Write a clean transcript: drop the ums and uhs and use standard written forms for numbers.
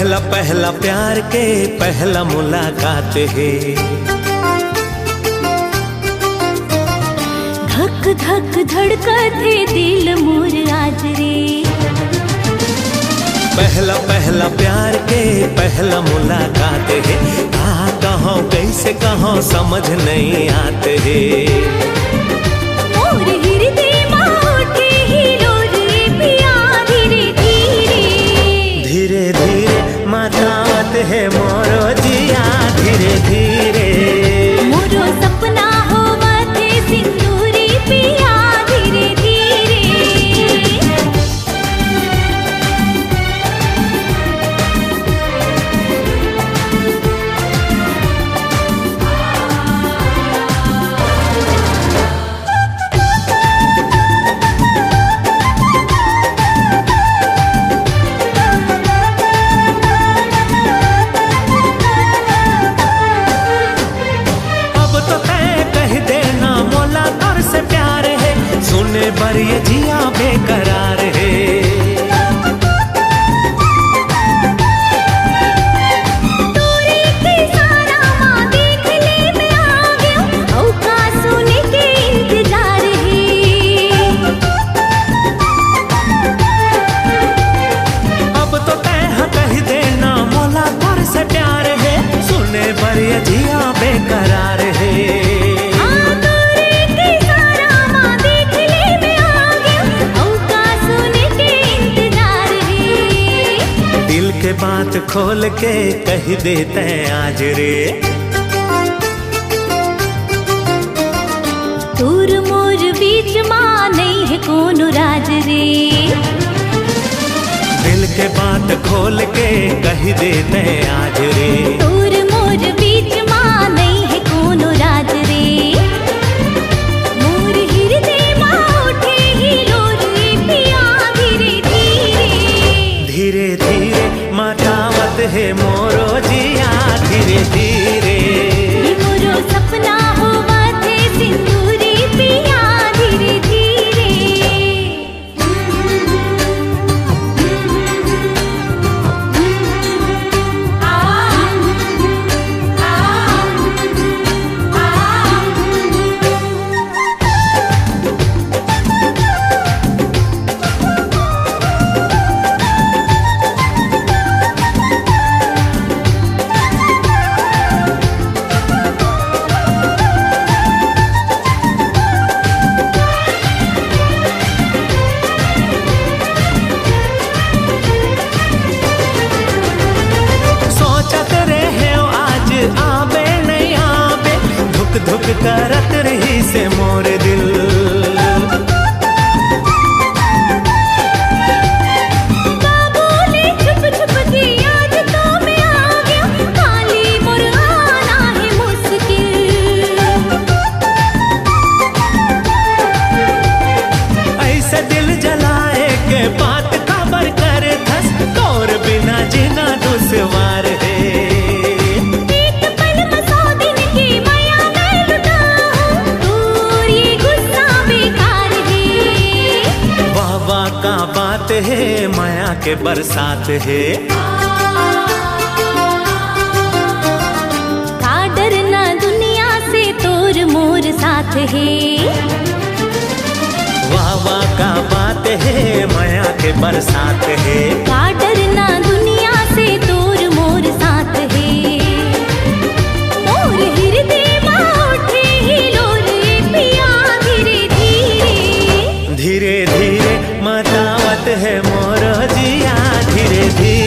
पहला पहला प्यार के पहला मुलाकात है। धक धक धड़कते दिल मोर आज रे। पहला पहला प्यार के पहला मुलाकात है। कहाँ कहाँ कैसे कहाँ समझ नहीं आते है। मोर हृदय में उठे हिलोर पिया धीरे धीरे। धीरे धीरे मचावत है मोरो जिया धीरे धीरे। मोरो सपना होवते सिंदूरी पिया धीरे धीरे। पर ये जिया बेकरार है। तोरे के सारा माँ देख ले मैं आ गया। औका सुने के इंतजार है। अब तो तय कह देना मोला तोर से प्यार है। सुने पर ये जिया बेकरार है। के बात खोल के कह देते आज रे। तूर मोर बीच माँ नहीं है कौन राज रे। दिल के बात खोल के कह देते आज रे। तूर मोर बीच माँ नहीं है कौन राज रे। मोर हृदय माँ उठे हिलोर पिया धीरे धीरे। धीरे धीरे मचावत है मोरो जिया धीरे धीरे। मोरो सपना होवते सिंदूरी पिया धीरे धीरे। धुक करत रही से मोर दिल। बाबूले छुप छुप के आज तो मैं आ गया। खाली मोर आना है मुश्किल। ऐसे दिल जलाए के बात खबर कर धस। तोर बिना जीना दुश्वार है। का बात है माया के बरसात है। का डरना दुनिया से तोर मोर साथ है। वाह वाह का बात है माया के बरसात है। का डरना दुनिया से तोर मोर साथ है। मोर हृदय में उठे हिलोर पिया धीरे धीरे। धीरे धीरे मचावत है मोर जिया धीरे धीरे।